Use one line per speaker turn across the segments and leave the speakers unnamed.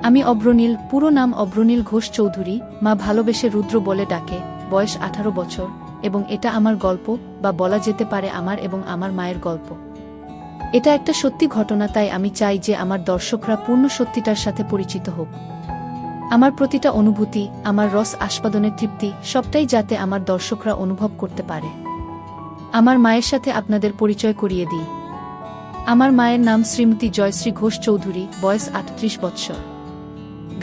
আমি অভ্রনীল, পুরো নাম অভ্রনীল ঘোষ চৌধুরী। মা ভালোবেসে রুদ্র বলে ডাকে। বয়স 18 বছর, এবং এটা আমার গল্প, বা বলা যেতে পারে আমার এবং আমার মায়ের গল্প। এটা একটা সত্যি ঘটনা, তাই আমি চাই যে আমার দর্শকরা পূর্ণ সত্যিটার সাথে পরিচিত হোক। আমার প্রতিটা অনুভূতি, আমার রস আস্বাদনের তৃপ্তি, সবটাই যাতে আমার দর্শকরা অনুভব করতে পারে। আমার মায়ের সাথে আপনাদের পরিচয় করিয়ে দিই। আমার মায়ের নাম শ্রীমতী জয়শ্রী ঘোষ চৌধুরী, বয়স 38 বৎসর।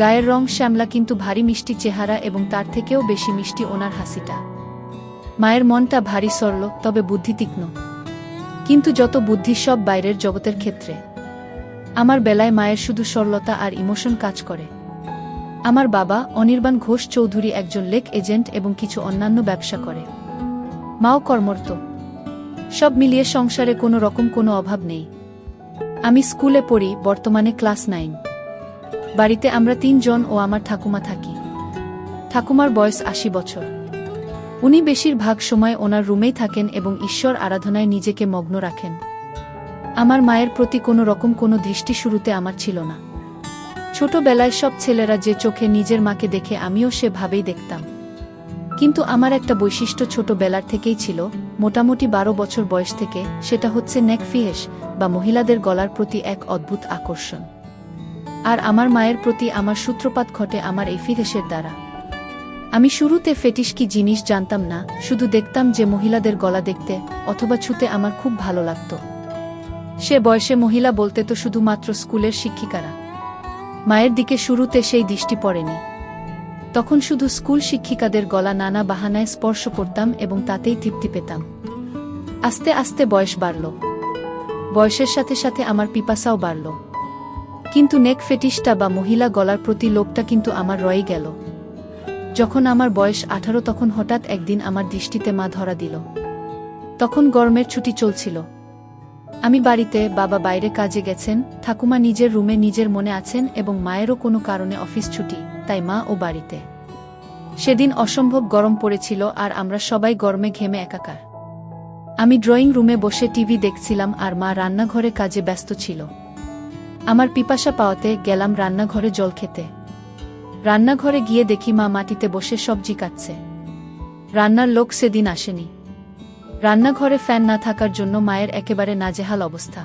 গায়ের রং শ্যামলা, কিন্তু ভারী মিষ্টি চেহারা, এবং তার থেকেও বেশি মিষ্টি ওনার হাসিটা। মায়ের মনটা ভারী সরল, তবে বুদ্ধি তীক্ষ্ণ। কিন্তু যত বুদ্ধি সব বাইরের জগতের ক্ষেত্রে। আমার বেলায় মায়ের শুধু সরলতা আর ইমোশন কাজ করে। আমার বাবা অনির্বাণ ঘোষ চৌধুরী একজন লেক এজেন্ট এবং কিছু অন্যান্য ব্যবসা করে। মাও কর্মরত। সব মিলিয়ে সংসারে কোনো রকম কোনো অভাব নেই। আমি স্কুলে পড়ি, বর্তমানে ক্লাস 9। বাড়িতে আমরা 3 জন ও আমার ঠাকুমা থাকি। ঠাকুমার বয়স 80 বছর। উনি বেশিরভাগ সময় ওনার রুমেই থাকেন এবং ঈশ্বর আরাধনায় নিজেকে মগ্ন রাখেন। আমার মায়ের প্রতি কোনো রকম কোনো দৃষ্টি শুরুতে আমার ছিল না। ছোটবেলায় সব ছেলেরা যে চোখে নিজের মাকে দেখে, আমিও সেভাবেই দেখতাম। কিন্তু আমার একটা বৈশিষ্ট্য ছোটবেলার থেকেই ছিল, মোটামুটি 12 বছর বয়স থেকে, সেটা হচ্ছে নেক ফিহেস, বা মহিলাদের গলার প্রতি এক অদ্ভুত আকর্ষণ। আর আমার মায়ের প্রতি আমার সূত্রপাত ঘটে আমার এই ফিহেসের দ্বারা। আমি শুরুতে ফেটিশ কি জিনিস জানতাম না, শুধু দেখতাম যে মহিলাদের গলা দেখতে অথবা ছুতে আমার খুব ভালো লাগত। সে বয়সে মহিলা বলতে তো শুধুমাত্র স্কুলের শিক্ষিকারা। মায়ের দিকে শুরুতে সেই দৃষ্টি পড়েনি। তখন শুধু স্কুল শিক্ষিকাদের গলা নানা বাহানায় স্পর্শ করতাম এবং তাতেই তৃপ্তি পেতাম। আস্তে আস্তে বয়স বাড়ল। বয়সের সাথে সাথে আমার পিপাসাও বাড়ল। কিন্তু নেক ফেটিশটা বা মহিলা গলার প্রতি লোভটা কিন্তু আমার রয়ে গেল। যখন আমার বয়স 18, তখন হঠাৎ একদিন আমার দৃষ্টিতে মা ধরা দিল। তখন গরমের ছুটি চলছিল। আমি বাড়িতে, বাবা বাইরে কাজে গেছেন, ঠাকুমা নিজের রুমে নিজের মনে আছেন এবং মায়েরও কোনো কারণে অফিস ছুটি, তাই মা ও বাড়িতে। সেদিন অসম্ভব গরম পড়েছিল আর আমরা সবাই গরমে ঘেমে একাকার। আমি ড্রয়িং রুমে বসে টিভি দেখছিলাম আর মা রান্নাঘরে কাজে ব্যস্ত ছিল। আমার পিপাসা পাওয়াতে গেলাম রান্নাঘরে জল খেতে। রান্নাঘরে গিয়ে দেখি মা মাটিতে বসে সবজি কাটছে। রান্নার লোক সেদিন আসেনি। রান্নাঘরে ফ্যান না থাকার জন্য মায়ের একেবারে নাজেহাল অবস্থা।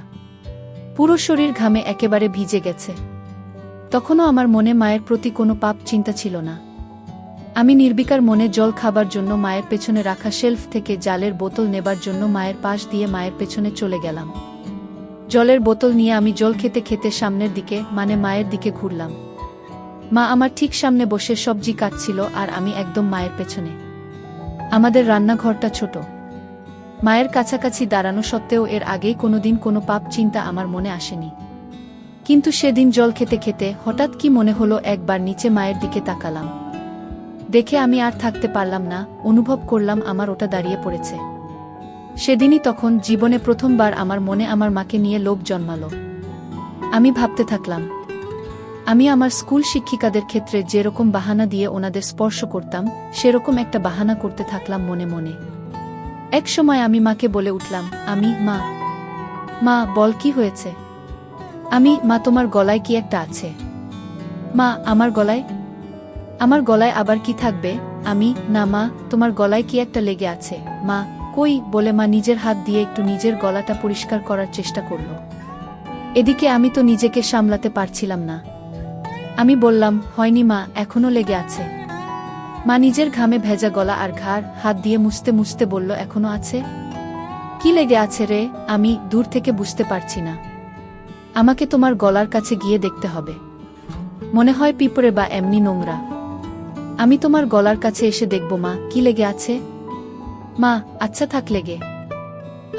পুরো শরীর ঘামে একেবারে ভিজে গেছে। তখনও আমার মনে মায়ের প্রতি কোনো পাপ চিন্তা ছিল না। আমি নির্বিকার মনে জল খাবার জন্য মায়ের পেছনে রাখা শেলফ থেকে জালের বোতল নেবার জন্য মায়ের পাশ দিয়ে মায়ের পেছনে চলে গেলাম। জলের বোতল নিয়ে আমি জল খেতে খেতে সামনের দিকে, মানে মায়ের দিকে ঘুরলাম। মা আমার ঠিক সামনে বসে সবজি কাটছিল আর আমি একদম মায়ের পেছনে। আমাদের রান্নাঘরটা ছোট। মায়ের কাছাকাছি দাঁড়ানো সত্ত্বেও এর আগেই কোনোদিন কোনো পাপ চিন্তা আমার মনে আসেনি। কিন্তু সেদিন জল খেতে খেতে হঠাৎ কি মনে হলো, একবার নিচে মায়ের দিকে তাকালাম। দেখে আমি আর থাকতে পারলাম না, অনুভব করলাম আমার ওটা দাঁড়িয়ে পড়েছে। সেদিনই তখন জীবনে প্রথমবার আমার মনে আমার মাকে নিয়ে লোভ জন্মালো। আমি ভাবতে থাকলাম, আমি আমার স্কুল শিক্ষিকাদের ক্ষেত্রে যেরকম বাহানা দিয়ে ওনাদের স্পর্শ করতাম, সেরকম একটা বাহানা করতে থাকলাম মনে মনে। এক সময় আমি মাকে বলে উঠলাম, মা, মা বল কি হয়েছে? মা তোমার গলায় কি একটা আছে? মা আমার গলায়? আমার গলায় আবার কি থাকবে? না মা, তোমার গলায় কি একটা লেগে আছে। মা, কই, বলে মা নিজের হাত দিয়ে একটু নিজের গলাটা পরিষ্কার করার চেষ্টা করল। এদিকে আমি তো নিজেকে সামলাতে পারছিলাম না। আমি বললাম, হয়নি মা, এখনো লেগে আছে। মা নিজের ঘামে ভেজা গলা আর ঘাড় হাত দিয়ে মুছতে মুছতে বলল, এখনো আছে? কি লেগে আছে রে? আমি দূর থেকে বুঝতে পারছি না। আমাকে তোমার গলার কাছে গিয়ে দেখতে হবে। মনে হয় পিঁপড়ে বা এমনি নোংরা। আমি তোমার গলার কাছে এসে দেখব মা, কি লেগে আছে। মা, আচ্ছা থাক লেগে।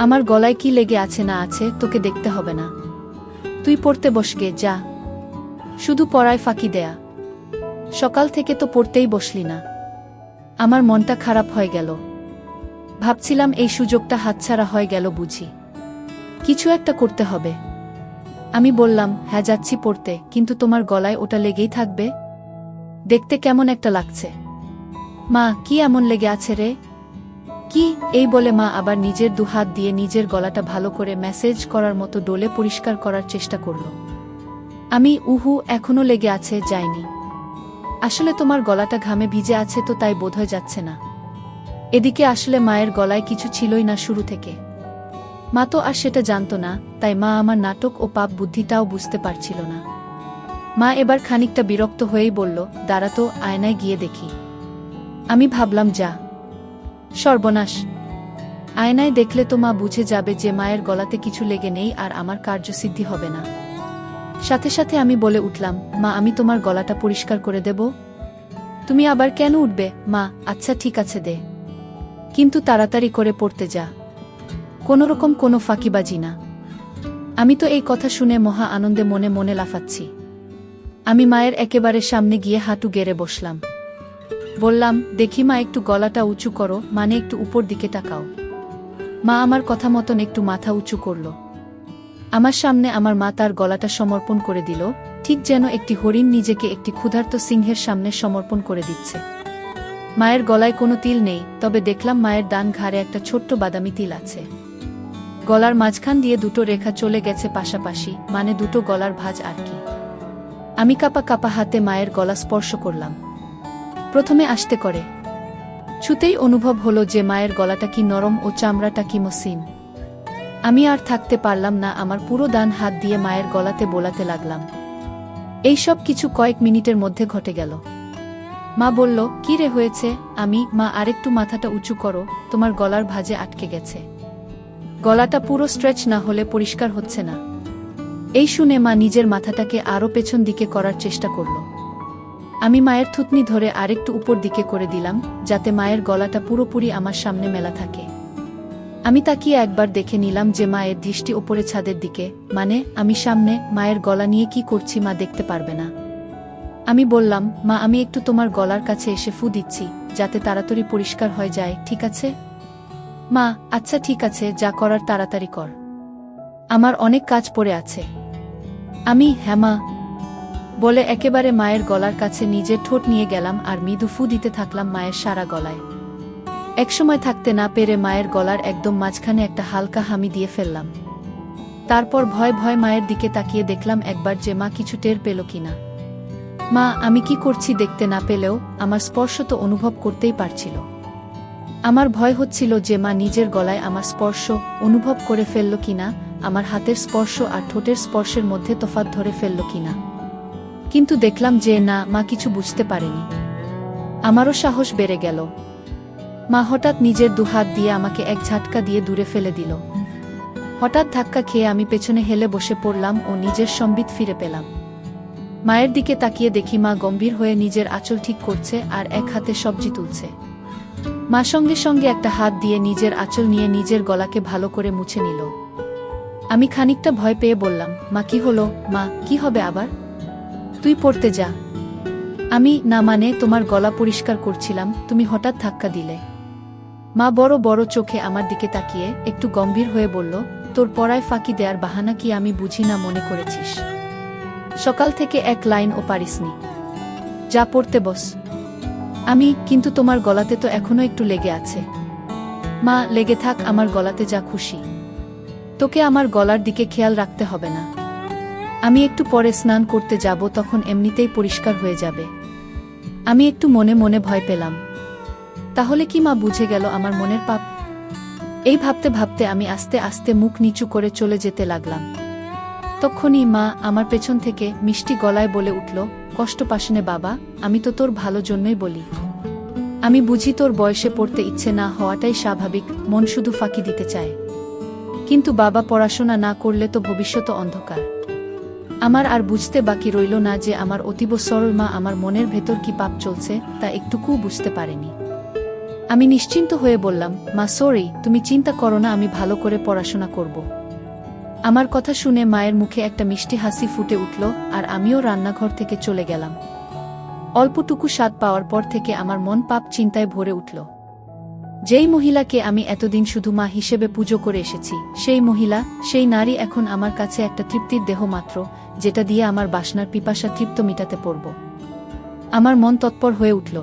আমার গলায় কি লেগে আছে না আছে তোকে দেখতে হবে না। তুই পড়তে বসগে, যা। শুধু পড়ায় ফাঁকি দেয়া। সকাল থেকে তো পড়তেই বসলি না। আমার মনটা খারাপ হয়ে গেল। ভাবছিলাম এই সুযোগটা হাতছাড়া হয়ে গেল বুঝি। কিছু একটা করতে হবে। আমি বললাম, হ্যাঁ যাচ্ছি পড়তে, কিন্তু তোমার গলায় ওটা লেগেই থাকবে? দেখতে কেমন একটা লাগছে। মা, কি এমন লেগে আছে রে? কি? এই বলে মা আবার নিজের 2 হাত দিয়ে নিজের গলাটা ভালো করে ম্যাসেজ করার মতো ডোলে পরিষ্কার করার চেষ্টা করল। আমি উহু এখনো লেগে আছে, যায়নি। আসলে তোমার গলাটা ঘামে ভিজে আছে তো তাই বোধহয় যাচ্ছে না। এদিকে আসলে মায়ের গলায় কিছু ছিলই না শুরু থেকে। মা তো আর সেটা জানতো না, তাই মা আমার নাটক ও পাপ বুদ্ধিটাও বুঝতে পারছিল না। মা এবার খানিকটা বিরক্ত হয়েই বলল, দাঁড়া তো, আয়নায় গিয়ে দেখি। আমি ভাবলাম, যা সর্বনাশ, আয়নায় দেখলে তো মা বুঝে যাবে যে মায়ের গলাতে কিছু লেগে নেই আর আমার কার্যসিদ্ধি হবে না। সাথে সাথে আমি বলে উঠলাম, মা আমি তোমার গলাটা পরিষ্কার করে দেব। তুমি আবার কেন উঠবে? মা, আচ্ছা ঠিক আছে দে, কিন্তু তাড়াতাড়ি করে পড়তে যা, কোনোরকম কোনো ফাঁকিবাজি না। আমি তো এই কথা শুনে মহা আনন্দে মনে মনে লাফাচ্ছি। আমি মায়ের একেবারে সামনে গিয়ে হাঁটু গেড়ে বসলাম। বললাম, দেখি মা, একটু গলাটা উঁচু করো, মানে একটু উপর দিকে তাকাও। মা আমার কথা মতন একটু মাথা উঁচু করল। আমার সামনে আমার মা তার গলাটা সমর্পণ করে দিল, ঠিক যেন একটি হরিণ নিজেকে একটি ক্ষুধার্ত সিংহের সামনে সমর্পণ করে দিচ্ছে। মায়ের গলায় কোনো তিল নেই, তবে দেখলাম মায়ের ডান ঘাড়ে একটা ছোট্ট বাদামি তিল আছে। গলার মাঝখান দিয়ে দুটো রেখা চলে গেছে পাশাপাশি, মানে দুটো গলার ভাঁজ আর কি। আমি কাপা কাপা হাতে মায়ের গলা স্পর্শ করলাম। প্রথমে আস্তে করে ছুতেই অনুভব হলো যে মায়ের গলাটা কি নরম ও চামড়াটা কি মসৃণ। আমি আর থাকতে পারলাম না, আমার পুরো ডান হাত দিয়ে মায়ের গলাতে বোলাতে লাগলাম। এই সব কিছু কয়েক মিনিটের মধ্যে ঘটে গেল। মা বলল, কি রে হয়েছে? আমি, মা আরেকটু মাথাটা উঁচু করো, তোমার গলার ভাঁজে আটকে গেছে। গলাটা পুরো স্ট্রেচ না হলে পরিষ্কার হচ্ছে না। এই শুনে মা নিজের মাথাটাকে আরও পেছন দিকে করার চেষ্টা করল। আমি মায়ের থুতনি ধরে আরেকটু উপর দিকে করে দিলাম, যাতে মায়ের গলাটা পুরোপুরি আমার সামনে মেলা থাকে। আমি তাকিয়ে একবার দেখে নিলাম যে মায়ের দৃষ্টি ওপরে ছাদের দিকে, মানে আমি সামনে। মায়ের গলা নিয়ে কি করছি মা দেখতে পারবে না। আমি বললাম, মা আমি একটু তোমার গলার কাছে এসে ফু দিচ্ছি, যাতে তাড়াতাড়ি পরিষ্কার হয়ে যায়, ঠিক আছে? মা, আচ্ছা ঠিক আছে, যা করার তাড়াতাড়ি কর, আমার অনেক কাজ পড়ে আছে। আমি, হ্যাঁ মা বলে একেবারে মায়ের গলার কাছে নিজের ঠোঁট নিয়ে গেলাম আর মৃদু ফু দিতে থাকলাম মায়ের সারা গলায়। একসময় থাকতে না পেরে মায়ের গলার একদম মাঝখানে একটা হালকা হামি দিয়ে ফেললাম। তারপর ভয় ভয় মায়ের দিকে তাকিয়ে দেখলাম একবার যে মা কিছু টের পেল কিনা। মা আমি কি করছি দেখতে না পেলেও আমার স্পর্শ তো অনুভব করতেই পারছিল। আমার ভয় হচ্ছিল যে মা নিজের গলায় আমার স্পর্শ অনুভব করে ফেলল কিনা, আমার হাতের স্পর্শ আর ঠোঁটের স্পর্শের মধ্যে তফাৎ ধরে ফেলল কিনা। কিন্তু দেখলাম যে না, মা কিছু বুঝতে পারেনি। আমারও সাহস বেড়ে গেল। মা হঠাৎ নিজের দুহাত দিয়ে আমাকে এক ঝাটকা দিয়ে দূরে ফেলে দিল। হঠাৎ ধাক্কা খেয়ে আমি পেছনে হেলে বসে পড়লাম ও নিজের সম্বিত ফিরে পেলাম। মায়ের দিকে তাকিয়ে দেখি মা গম্ভীর হয়ে নিজের আঁচল ঠিক করছে আর এক হাতে সবজি তুলছে। মা সঙ্গে সঙ্গে একটা হাত দিয়ে নিজের আঁচল নিয়ে নিজের গলাকে ভালো করে মুছে নিল। আমি খানিকটা ভয় পেয়ে বললাম, মা কি হলো? মা, কি হবে আবার? তুই পড়তে যা। আমি, না মানে তোমার গলা পরিষ্কার করছিলাম, তুমি হঠাৎ ধাক্কা দিলে। মা বড় বড় চোখে আমার দিকে তাকিয়ে একটু গম্ভীর হয়ে বলল, তোর পড়ায় ফাঁকি দেয়ার বাহানা কি আমি বুঝি না মনে করেছিস? সকাল থেকে এক লাইনও পারিসনি, যা পড়তে বস। আমি, কিন্তু তোমার গলাতে তো এখনো একটু লেগে আছে। মা, লেগে থাক আমার গলাতে যা খুশি, তোকে আমার গলার দিকে খেয়াল রাখতে হবে না। আমি একটু পরে স্নান করতে যাব, তখন এমনিতেই পরিষ্কার হয়ে যাবে। আমি একটু মনে মনে ভয় পেলাম, তাহলে কি মা বুঝে গেল আমার মনের পাপ? এই ভাবতে ভাবতে আমি আস্তে আস্তে মুখ নিচু করে চলে যেতে লাগলাম। তখনই মা আমার পেছন থেকে মিষ্টি গলায় বলে উঠল, কষ্ট পাস নে বাবা, আমি তো তোর ভালো জন্যই বলি। আমি বুঝি তোর বয়সে পড়তে ইচ্ছে না হওয়াটাই স্বাভাবিক, মন শুধু ফাঁকি দিতে চায়। কিন্তু বাবা, পড়াশোনা না করলে তো ভবিষ্যৎ অন্ধকার। আমার আর বুঝতে বাকি রইল না যে আমার অতীব সরল মা আমার মনের ভেতর কি পাপ চলছে তা একটুকুও বুঝতে পারেনি। আমি নিশ্চিন্ত হয়ে বললাম, মা সরি, তুমি চিন্তা করো না, আমি ভালো করে পড়াশোনা করব। আমার কথা শুনে মায়ের মুখে একটা মিষ্টি হাসি ফুটে উঠল আর আমিও রান্নাঘর থেকে চলে গেলাম। অল্পটুকু স্বাদ পাওয়ার পর থেকে আমার মন পাপ চিন্তায় ভরে উঠল। যেই মহিলাকে আমি এতদিন শুধু মা হিসেবে পুজো করে এসেছি, সেই মহিলা, সেই নারী এখন আমার কাছে একটা তৃপ্তির দেহ মাত্র, যেটা দিয়ে আমার বাসনার পিপাসা তৃপ্ত মিটাতে পারব। আমার মন তৎপর হয়ে উঠল।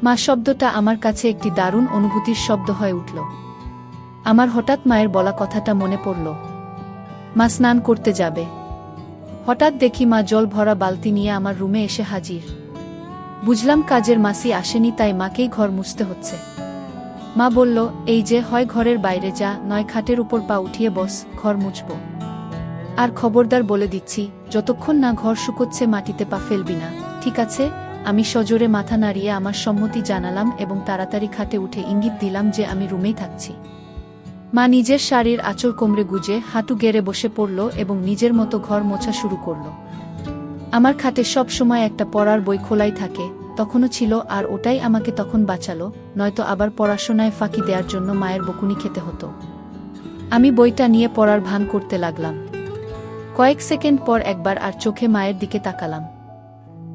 মা শব্দটা আমার কাছে একটি দারুণ অনুভূতির শব্দ হয়ে উঠল। আমার হঠাৎ মায়ের বলা কথাটা মনে পড়ল, মা স্নান করতে যাবে। হঠাৎ দেখি মা জল ভরা বালতি নিয়ে আমার রুমে এসে হাজির। বুঝলাম কাজের মাসি আসেনি, তাই মাকেই ঘর মুছতে হচ্ছে। মা বলল, এই যে, হয় ঘরের বাইরে যা, নয় খাটের উপর পা উঠিয়ে বস, ঘর মুছব। আর খবরদার বলে দিচ্ছি, যতক্ষণ না ঘর শুকোচ্ছে মাটিতে পা ফেলবি না, ঠিক আছে? আমি সজোরে মাথা নাড়িয়ে আমার সম্মতি জানালাম এবং তাড়াতাড়ি খাটে উঠে ইঙ্গিত দিলাম যে আমি রুমেই থাকছি। মা নিজের শাড়ির আঁচল কোমরে গুজে হাঁটু গেড়ে বসে পড়ল এবং নিজের মতো ঘর মোছা শুরু করল। আমার খাটে সব সময় একটা পড়ার বই খোলাই থাকে, তখনও ছিল, আর ওটাই আমাকে তখন বাঁচালো, নয়তো আবার পড়াশোনায় ফাঁকি দেওয়ার জন্য মায়ের বকুনি খেতে হতো। আমি বইটা নিয়ে পড়ার ভান করতে লাগলাম। কয়েক সেকেন্ড পর একবার আর চোখে মায়ের দিকে তাকালাম।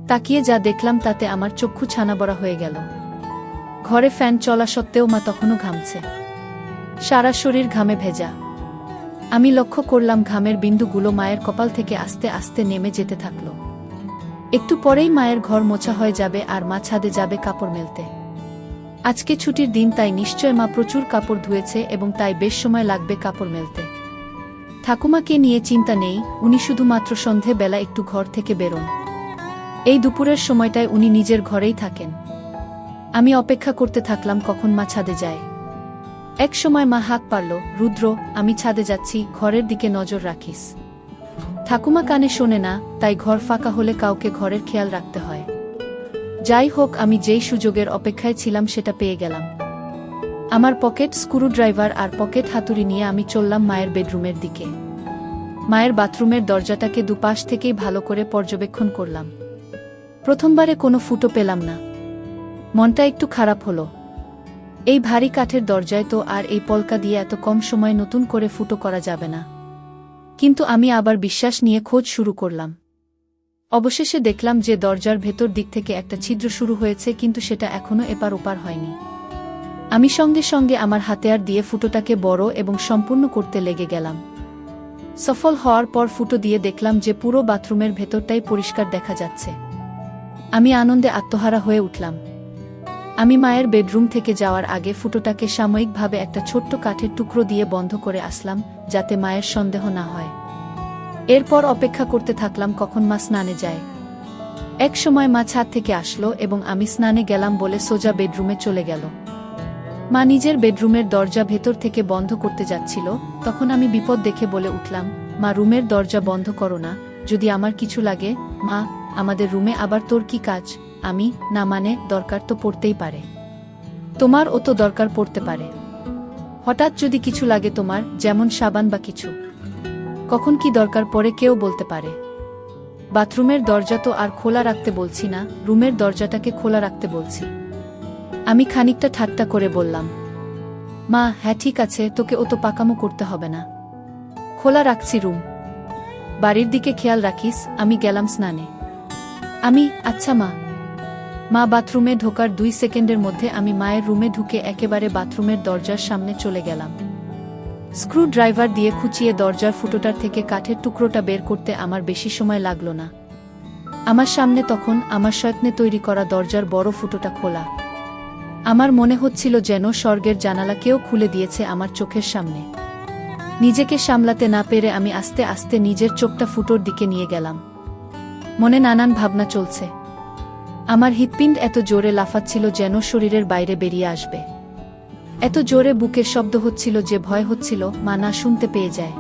তাকিয়ে যা দেখলাম তাতে আমার চক্ষু ছানাবড়া হয়ে গেল। ঘরে ফ্যান চলা সত্ত্বেও মা তখনও ঘামছে, সারা শরীর ঘামে ভেজা। আমি লক্ষ্য করলাম ঘামের বিন্দুগুলো মায়ের কপাল থেকে আস্তে আস্তে নেমে যেতে থাকল। একটু পরেই মায়ের ঘর মোছা হয়ে যাবে আর মা ছাদে যাবে কাপড় মেলতে। আজকে ছুটির দিন, তাই নিশ্চয় মা প্রচুর কাপড় ধুয়েছে এবং তাই বেশ সময় লাগবে কাপড় মেলতে। ঠাকুমাকে নিয়ে চিন্তা নেই, উনি শুধুমাত্র সন্ধে বেলা একটু ঘর থেকে বেরোন। এই দুপুরের সময়টায় উনি নিজের ঘরেই থাকেন। আমি অপেক্ষা করতে থাকলাম কখন মা ছাদে যায়। এক সময় মা হাঁক পারল, রুদ্র, আমি ছাদে যাচ্ছি, ঘরের দিকে নজর রাখিস। ঠাকুমা কানে শোনে না, তাই ঘর ফাঁকা হলে কাউকে ঘরের খেয়াল রাখতে হয়। যাই হোক, আমি যেই সুযোগের অপেক্ষায় ছিলাম সেটা পেয়ে গেলাম। আমার পকেট স্ক্রুড্রাইভার আর পকেট হাতুড়ি নিয়ে আমি চললাম মায়ের বেডরুমের দিকে। মায়ের বাথরুমের দরজাটাকে দুপাশ থেকেই ভালো করে পর্যবেক্ষণ করলাম। প্রথমবারে কোনো ফুটো পেলাম না। মনটা একটু খারাপ হলো। এই ভারী কাঠের দরজায় তো আর এই পলকা দিয়ে এত কম সময় নতুন করে ফুটো করা যাবে না। কিন্তু আমি আবার বিশ্বাস নিয়ে খোঁজ শুরু করলাম। অবশেষে দেখলাম যে দরজার ভেতর দিক থেকে একটা ছিদ্র শুরু হয়েছে, কিন্তু সেটা এখনো এপার ওপার হয়নি। আমি সঙ্গে সঙ্গে আমার হাতিয়ার দিয়ে ফুটোটাকে বড় এবং সম্পূর্ণ করতে লেগে গেলাম। সফল হওয়ার পর ফুটো দিয়ে দেখলাম যে পুরো বাথরুমের ভেতরটাই পরিষ্কার দেখা যাচ্ছে। আমি আনন্দে আত্মহারা হয়ে উঠলাম। আমি মায়ের বেডরুম থেকে যাওয়ার আগে ফুটোটাকে সাময়িকভাবে একটা ছোট্ট কাঠের টুকরো দিয়ে বন্ধ করে আসলাম, যাতে মায়ের সন্দেহ না হয়। এরপর অপেক্ষা করতে থাকলাম কখন মা স্নানে যায়। এক সময় মা ছাদ থেকে আসলো এবং আমি স্নানে গেলাম বলে সোজা বেডরুমে চলে গেল। মা নিজের বেডরুমের দরজা ভেতর থেকে বন্ধ করতে যাচ্ছিল, তখন আমি বিপদ দেখে বলে উঠলাম, মা, রুমের দরজা বন্ধ করো না, যদি আমার কিছু লাগে। মা, আমাদের রুমে আবার তোর কি কাজ? আমি, না মানে, দরকার তো পড়তেই পারে। তোমারও তো দরকার পড়তে পারে। হঠাৎ যদি কিছু লাগে তোমার, যেমন সাবান বা কিছু। কখন কি দরকার পড়ে কেউ বলতে পারে। বাথরুমের দরজা তো আর খোলা রাখতে বলছি না, রুমের দরজাটাকে খোলা রাখতে বলছি। আমি খানিকটা ঠাট্টা করে বললাম। মা, হ্যাঁ ঠিক আছে, তোকে অত পাকামো করতে হবে না। খোলা রাখছি রুম। বাড়ির দিকে খেয়াল রাখিস। আমি গেলাম স্নানে। আচ্ছা মা। মা বাথরুমে ঢোকার 2 সেকেন্ডের মধ্যে আমি মায়ের রুমে ঢুকে একেবারে বাথরুমের দরজার সামনে চলে গেলাম। স্ক্রু ড্রাইভার দিয়ে খুঁচিয়ে দরজার ফুটোটার থেকে কাঠের টুকরোটা বের করতে আমার বেশি সময় লাগলো না। আমার সামনে তখন আমার যত্নে তৈরি করা দরজার বড় ফুটোটা খোলা। আমার মনে হচ্ছিল যেন স্বর্গের জানালা কেউ খুলে দিয়েছে আমার চোখের সামনে। নিজেকে সামলাতে না পেরে আমি আস্তে আস্তে নিজের চোখটা ফুটোর দিকে নিয়ে গেলাম। মনে নানান ভাবনা চলছে। আমার হৃৎপিণ্ড এত জোরে লাফাচ্ছিল যেন শরীরের বাইরে বেরিয়ে আসবে। এত জোরে বুকের শব্দ হচ্ছিল যে ভয় হচ্ছিল মা না শুনতে পেয়ে যায়।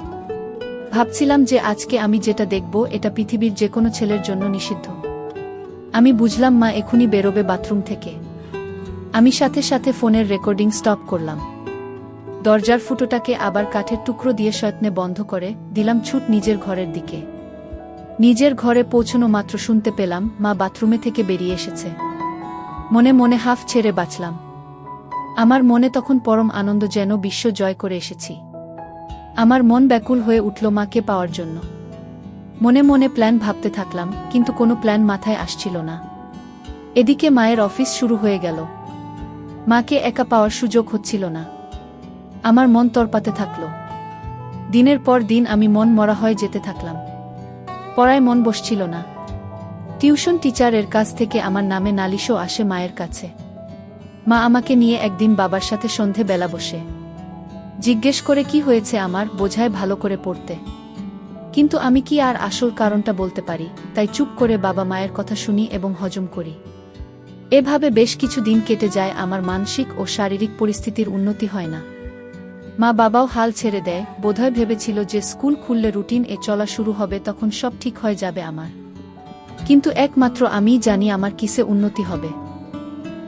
ভাবছিলাম যে আজকে আমি যেটা দেখব এটা পৃথিবীর যে কোনো ছেলের জন্য নিষিদ্ধ। আমি বুঝলাম মা এখনই বেরোবে বাথরুম থেকে। আমি সাথে সাথে ফোনের রেকর্ডিং স্টপ করলাম। দরজার ফুটোটাকে আবার কাঠের টুকরো দিয়ে যত্নে বন্ধ করে দিলাম ছুট নিজের ঘরের দিকে। নিজের ঘরে পৌঁছানো মাত্র শুনতে পেলাম মা বাথরুমে থেকে বেরিয়ে এসেছে। মনে মনে হাফ ছেড়ে বাঁচলাম। আমার মনে তখন পরম আনন্দ, যেন বিশ্ব জয় করে এসেছি। আমার মন ব্যাকুল হয়ে উঠল মাকে পাওয়ার জন্য। মনে মনে প্ল্যান ভাবতে থাকলাম, কিন্তু কোনো প্ল্যান মাথায় আসছিল না। এদিকে মায়ের অফিস শুরু হয়ে গেল। মাকে একা পাওয়ার সুযোগ হচ্ছিল না। আমার মন তরপাতে থাকল। দিনের পর দিন আমি মন মরা হয়ে যেতে থাকলাম। পড়ায় মন বসছিল না। টিউশন টিচারের কাছ থেকে আমার নামে নালিশও আসে মায়ের কাছে। মা আমাকে নিয়ে একদিন বাবার সাথে সন্ধে বেলা বসে জিজ্ঞেস করে কি হয়েছে আমার, বোঝায় ভালো করে পড়তে। কিন্তু আমি কি আর আসল কারণটা বলতে পারি, তাই চুপ করে বাবা মায়ের কথা শুনি এবং হজম করি। এভাবে বেশ কিছু দিন কেটে যায়, আমার মানসিক ও শারীরিক পরিস্থিতির উন্নতি হয় না। মা বাবাও হাল ছেড়ে দেয়, বোধহয় ভেবেছিল যে স্কুল খুললে রুটিন এ চলা শুরু হবে, তখন সব ঠিক হয়ে যাবে আমার। কিন্তু একমাত্র আমিই জানি আমার কিসে উন্নতি হবে।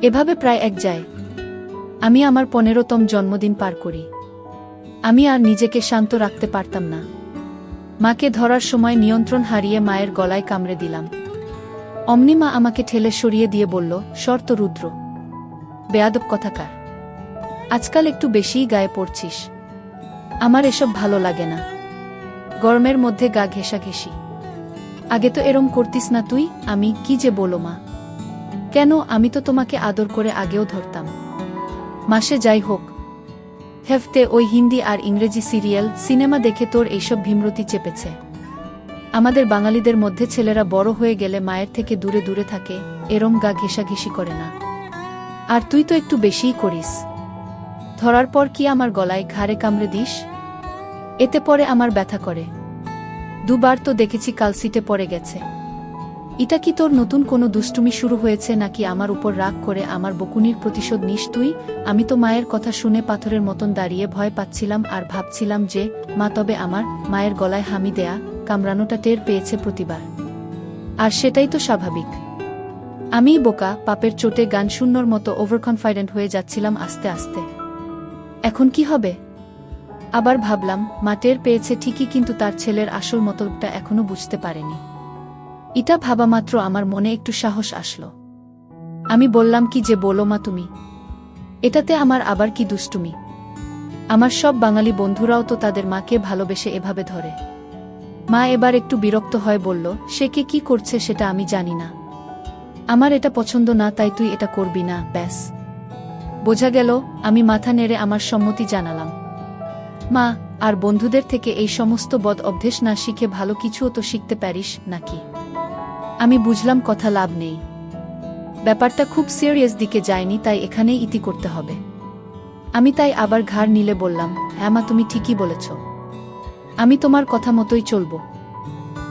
এভাবে প্রায় এক যায়। আমি আমার 15তম জন্মদিন পার করি। আমি আর নিজেকে শান্ত রাখতে পারতাম না। মাকে ধরার সময় নিয়ন্ত্রণ হারিয়ে মায়ের গলায় কামড়ে দিলাম। অমনি মা আমাকে ঠেলে সরিয়ে দিয়ে বলল, শর্ত রুদ্র, বেয়াদব কথাকার, আজকাল একটু বেশিই গায়ে পড়ছিস। আমার এসব ভালো লাগে না। গরমের মধ্যে গা ঘেঁষাঘেঁষি। আগে তো এরম করতিস না তুই। আমি কি যে বলো মা। কেন, আমি তো তোমাকে আদর করে আগেও ধরতাম। মাসে যাই হোক, হেফতে ওই হিন্দি আর ইংরেজি সিরিয়াল সিনেমা দেখে তোর এইসব ভীমরতি চেপেছে। আমাদের বাঙালিদের মধ্যে ছেলেরা বড় হয়ে গেলে মায়ের থেকে দূরে দূরে থাকে, এরম গা ঘেঁষাঘেঁষি করে না। আর তুই তো একটু বেশিই করিস। ধরার পর কি আমার গলায় ঘাড়ে কামড়ে দিস? এতে পরে আমার ব্যথা করে। দুবার তো দেখেছি কালসিটে পড়ে গেছে। এটা কি তোর নতুন কোনো দুষ্টুমি শুরু হয়েছে, নাকি আমার উপর রাগ করে আমার বকুনির প্রতিশোধ নিস তুই? আমি তো মায়ের কথা শুনে পাথরের মতন দাঁড়িয়ে ভয় পাচ্ছিলাম আর ভাবছিলাম যে মা তবে আমার মায়ের গলায় হামি দেয়া কামড়ানোটা টের পেয়েছে প্রতিবার। আর সেটাই তো স্বাভাবিক। আমিই বোকা, পাপের চোটে গান শূন্যর মতো ওভারকনফিডেন্ট হয়ে যাচ্ছিলাম আস্তে আস্তে। এখন কি হবে? আবার ভাবলাম, মা টের পেয়েছে ঠিকই, কিন্তু তার ছেলের আসল মতলবটা এখনো বুঝতে পারেনি। এটা ভাবা মাত্র আমার মনে একটু সাহস আসলো। আমি বললাম, কি যে বলো মা তুমি। এটাতে আমার আবার কি দুষ্টুমি? আমার সব বাঙালি বন্ধুরাও তো তাদের মাকে ভালোবেসে এভাবে ধরে। মা এবার একটু বিরক্ত হয়ে বলল, সে কে কি করছে সেটা আমি জানি না। আমার এটা পছন্দ না, তাই তুই এটা করবি না, ব্যাস। বোঝা গেল। আমি মাথা নেড়ে আমার সম্মতি জানালাম। মা, আর বন্ধুদের থেকে এই সমস্ত বদ অভ্যেস না শিখে ভালো কিছুও তো শিখতে পারিস নাকি? আমি বুঝলাম কথা লাভ নেই। ব্যাপারটা খুব সিরিয়াস দিকে যায়নি, তাই এখানেই ইতি করতে হবে। আমি তাই আবার ঘাড় নিলে বললাম, হ্যাঁ মা, তুমি ঠিকই বলেছ। আমি তোমার কথা মতোই চলব।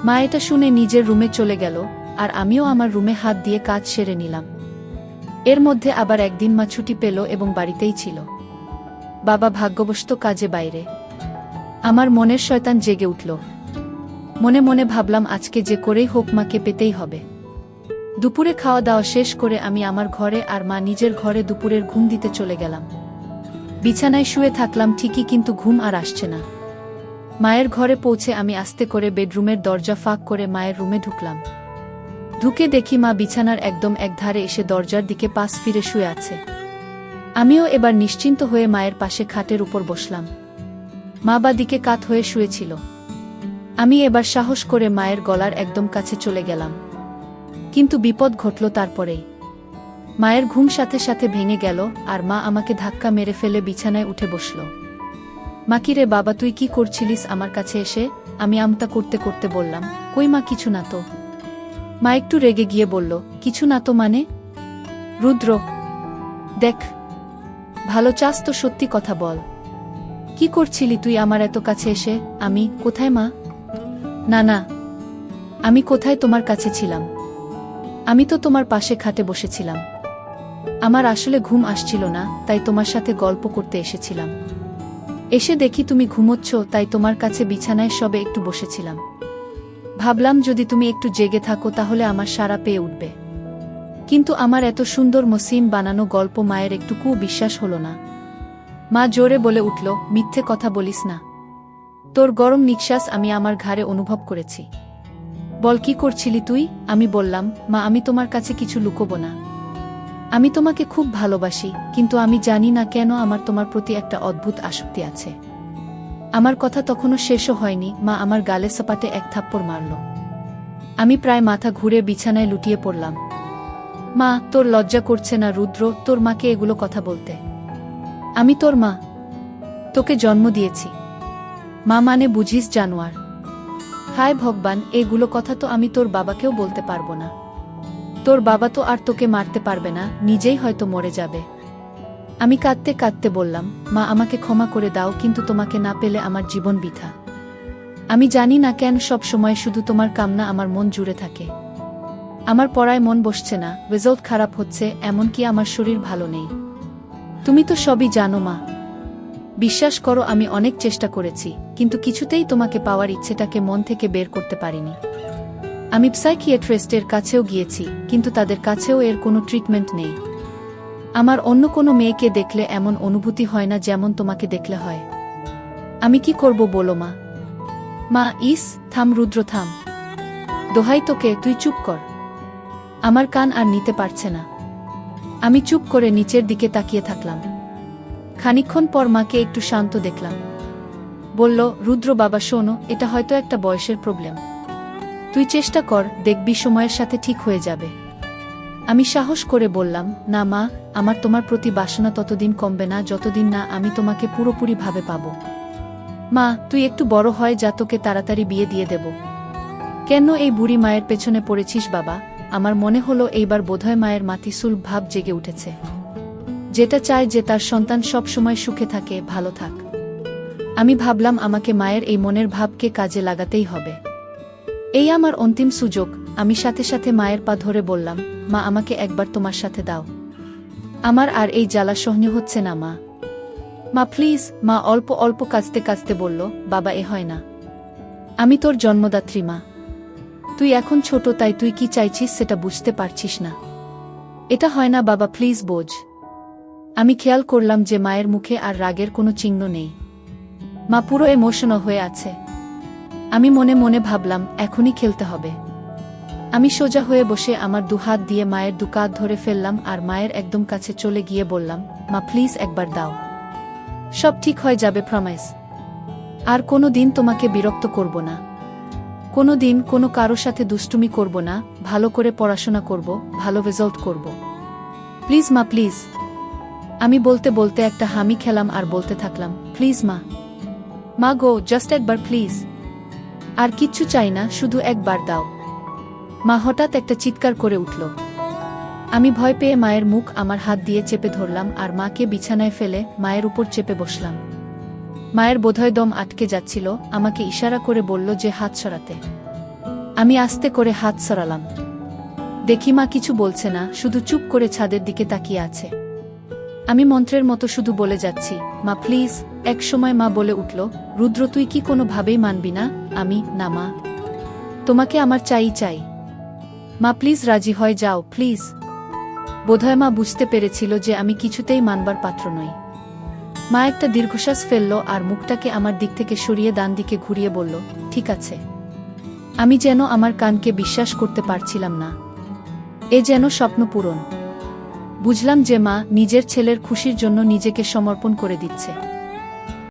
মা এটা শুনে নিজের রুমে চলে গেল, আর আমিও আমার রুমে হাত দিয়ে কাজ সেরে নিলাম। এর মধ্যে আবার একদিন মা ছুটি পেল এবং বাড়িতেই ছিল। বাবা ভাগ্যবশত কাজে বাইরে। আমার মনের শয়তান জেগে উঠল। মনে মনে ভাবলাম, আজকে যে করেই হোক মাকে পেতেই হবে। দুপুরে খাওয়া দাওয়া শেষ করে আমি আমার ঘরে আর মা নিজের ঘরে দুপুরের ঘুম দিতে চলে গেলাম। বিছানায় শুয়ে থাকলাম ঠিকই, কিন্তু ঘুম আর আসছে না। মায়ের ঘরে পৌঁছে আমি আস্তে করে বেডরুমের দরজা ফাঁক করে মায়ের রুমে ঢুকলাম। ঢুকে দেখি মা বিছানার একদম একধারে এসে দরজার দিকে পাশ ফিরে শুয়ে আছে। আমিও এবার নিশ্চিন্ত হয়ে মায়ের পাশে খাটের উপর বসলাম। মা বা দিকে কাত হয়ে শুয়েছিল। আমি এবার সাহস করে মায়ের গলার একদম কাছে চলে গেলাম। কিন্তু বিপদ ঘটল তারপরেই। মায়ের ঘুম সাথে সাথে ভেঙে গেল, আর মা আমাকে ধাক্কা মেরে ফেলে বিছানায় উঠে বসল। মা, কি রে বাবা, তুই কি করছিলিস আমার কাছে এসে? আমি আমতা করতে করতে বললাম, কই মা, কিছু না তো। মা একটু রেগে গিয়ে বলল, কিছু না তো মানে? রুদ্র, দেখ, ভালো চাস তো সত্যি কথা বল। কি করছিলি তুই আমার এত কাছে এসে? আমি কোথায় মা? না না, আমি কোথায় তোমার কাছে ছিলাম? আমি তো তোমার পাশে খাটে বসেছিলাম। আমার আসলে ঘুম আসছিল না, তাই তোমার সাথে গল্প করতে এসেছিলাম। এসে দেখি তুমি ঘুমোচ্ছ, তাই তোমার কাছে বিছানায় সবে একটু বসেছিলাম। ভাবলাম যদি তুমি একটু জেগে থাকো তাহলে আমার সাড়া পেয়ে উঠবে। কিন্তু আমার এত সুন্দর মসৃণ বানানো গল্প মায়ের একটুকুও বিশ্বাস হলো না। মা জোরে বলে উঠল, মিথ্যে কথা বলিস না। তোর গরম নিঃশ্বাস আমি আমার ঘাড়ে অনুভব করেছি। বল, কি করছিলি তুই? আমি বললাম, মা, আমি তোমার কাছে কিছু লুকোবো না। আমি তোমাকে খুব ভালোবাসি, কিন্তু আমি জানি না কেন আমার তোমার প্রতি একটা অদ্ভুত আসক্তি আছে। আমার কথা তখনও শেষও হয়নি, মা আমার গালে সপাটে এক থাপ্পড় মারল। আমি প্রায় মাথা ঘুরে বিছানায় লুটিয়ে পড়লাম। মা, তোর লজ্জা করছে না রুদ্র তোর মাকে এগুলো কথা বলতে? আমি তোর মা, তোকে জন্ম দিয়েছি। মা মানে বুঝিস জানোয়ার? হায় ভগবান, এগুলো কথা তো আমি তোর বাবাকেও বলতে পারবো না। তোর বাবা তো আর তোকে মারতে পারবে না, নিজেই হয়তো মরে যাবে। আমি কাঁদতে কাঁদতে বললাম, মা আমাকে ক্ষমা করে দাও, কিন্তু তোমাকে না পেলে আমার জীবন বৃথা। আমি জানি না কেন সব সময় শুধু তোমার কামনা আমার মন জুড়ে থাকে। আমার পড়ায় মন বসছে না, রেজাল্ট খারাপ হচ্ছে, এমনকি আমার শরীর ভালো নেই। তুমি তো সবই জানো মা। বিশ্বাস করো আমি অনেক চেষ্টা করেছি, কিন্তু কিছুতেই তোমাকে পাওয়ার ইচ্ছেটাকে মন থেকে বের করতে পারিনি। আমি সাইকিয়াট্রিস্টের কাছেও গিয়েছি, কিন্তু তাদের কাছেও এর কোনো ট্রিটমেন্ট নেই। আমার অন্য কোনো মেয়েকে দেখলে এমন অনুভূতি হয় না যেমন তোমাকে দেখলে হয়। আমি কি করব বলো মা? মা থাম রুদ্র থাম। দোহাই তোকে, তুই চুপ কর। আমার কান আর নিতে পারছে না। আমি চুপ করে নিচের দিকে তাকিয়ে থাকলাম। খানিকক্ষণ পর মাকে একটু শান্ত দেখলাম। বলল, রুদ্র বাবা শোনো, এটা হয়তো একটা বয়সের প্রবলেম। তুই চেষ্টা কর, দেখবি সময়ের সাথে ঠিক হয়ে যাবে। আমি সাহস করে বললাম, না মা, আমার তোমার প্রতি বাসনা ততদিন কমবে না যতদিন না আমি তোমাকে পুরোপুরি ভাবে পাব। মা, তুই একটু বড় হয় যা, তোকে তাড়াতাড়ি বিয়ে দিয়ে দেব। কেন এই বুড়ি মায়ের পেছনে পড়েছিস বাবা? আমার মনে হলো এইবার বোধহয় মায়ের মাতিসুল ভাব জেগে উঠেছে, যেটা চায় যে তার সন্তান সব সময় সুখে থাকে, ভালো থাক। আমি ভাবলাম আমাকে মায়ের এই মনের ভাবকে কাজে লাগাতেই হবে। এই আমার অন্তিম সুযোগ। আমি সাথে সাথে মায়ের পা ধরে বললাম, মা, আমাকে একবার তোমার সাথে দাও। আমার আর এই জ্বালা সহ্য হচ্ছে না মা। মা প্লিজ। মা অল্প অল্প কাঁদতে কাঁদতে বলল, বাবা, এ হয় না। আমি তোর জন্মদাত্রী মা। তুই এখন ছোট, তাই তুই কি চাইছিস সেটা বুঝতে পারছিস না। এটা হয় না বাবা, প্লিজ বোঝ। আমি খেয়াল করলাম যে মায়ের মুখে আর রাগের কোনো চিহ্ন নেই। মা পুরো ইমোশনাল হয়ে আছে। আমি মনে মনে ভাবলাম, এখনই খেলতে হবে। আমি সোজা হয়ে বসে আমার দুহাত দিয়ে মায়ের দুকাত ধরে ফেললাম আর মায়ের একদম কাছে চলে গিয়ে বললাম, মা প্লিজ একবার দাও। সব ঠিক হয়ে যাবে, প্রমিস। আর কোনো দিন তোমাকে বিরক্ত করব না। কোনো দিন কোনো কারো সাথে দুষ্টুমি করব না। ভালো করে পড়াশোনা করব, ভালো রেজাল্ট করব। প্লিজ মা, প্লিজ। আমি বলতে বলতে একটা হামি খেলাম আর বলতে থাকলাম, প্লিজ মা। মা গো, জাস্ট একবার প্লিজ। আর কিচ্ছু চাই না, শুধু একবার দাও। মা হঠাৎ একটা চিৎকার করে উঠল। আমি ভয় পেয়ে মায়ের মুখ আমার হাত দিয়ে চেপে ধরলাম আর মাকে বিছানায় ফেলে মায়ের উপর চেপে বসলাম। মায়ের বোধহয় দম আটকে যাচ্ছিল, আমাকে ইশারা করে বলল যে হাত সরাতে। আমি আস্তে করে হাত সরালাম। দেখি মা কিছু বলছে না, শুধু চুপ করে ছাদের দিকে তাকিয়ে আছে। আমি মন্ত্রের মতো শুধু বলে যাচ্ছি, মা প্লিজ। এক সময় মা বলে উঠল, রুদ্র, তুই কি কোনোভাবেই মানবি না? আমি, না মা, তোমাকে আমার চাই। মা প্লিজ রাজি হয়ে যাও, প্লিজ। বোধহয় মা বুঝতে পেরেছিল যে আমি কিছুতেই মানবার পাত্র নই। মা একটা দীর্ঘশ্বাস ফেলল আর মুখটাকে আমার দিক থেকে সরিয়ে ডান দিকে ঘুরিয়ে বলল, ঠিক আছে। আমি যেন আমার কানকে বিশ্বাস করতে পারছিলাম না। এ যেন স্বপ্ন পূরণ। বুঝলাম যে মা নিজের ছেলের খুশির জন্য নিজেকে সমর্পণ করে দিচ্ছে।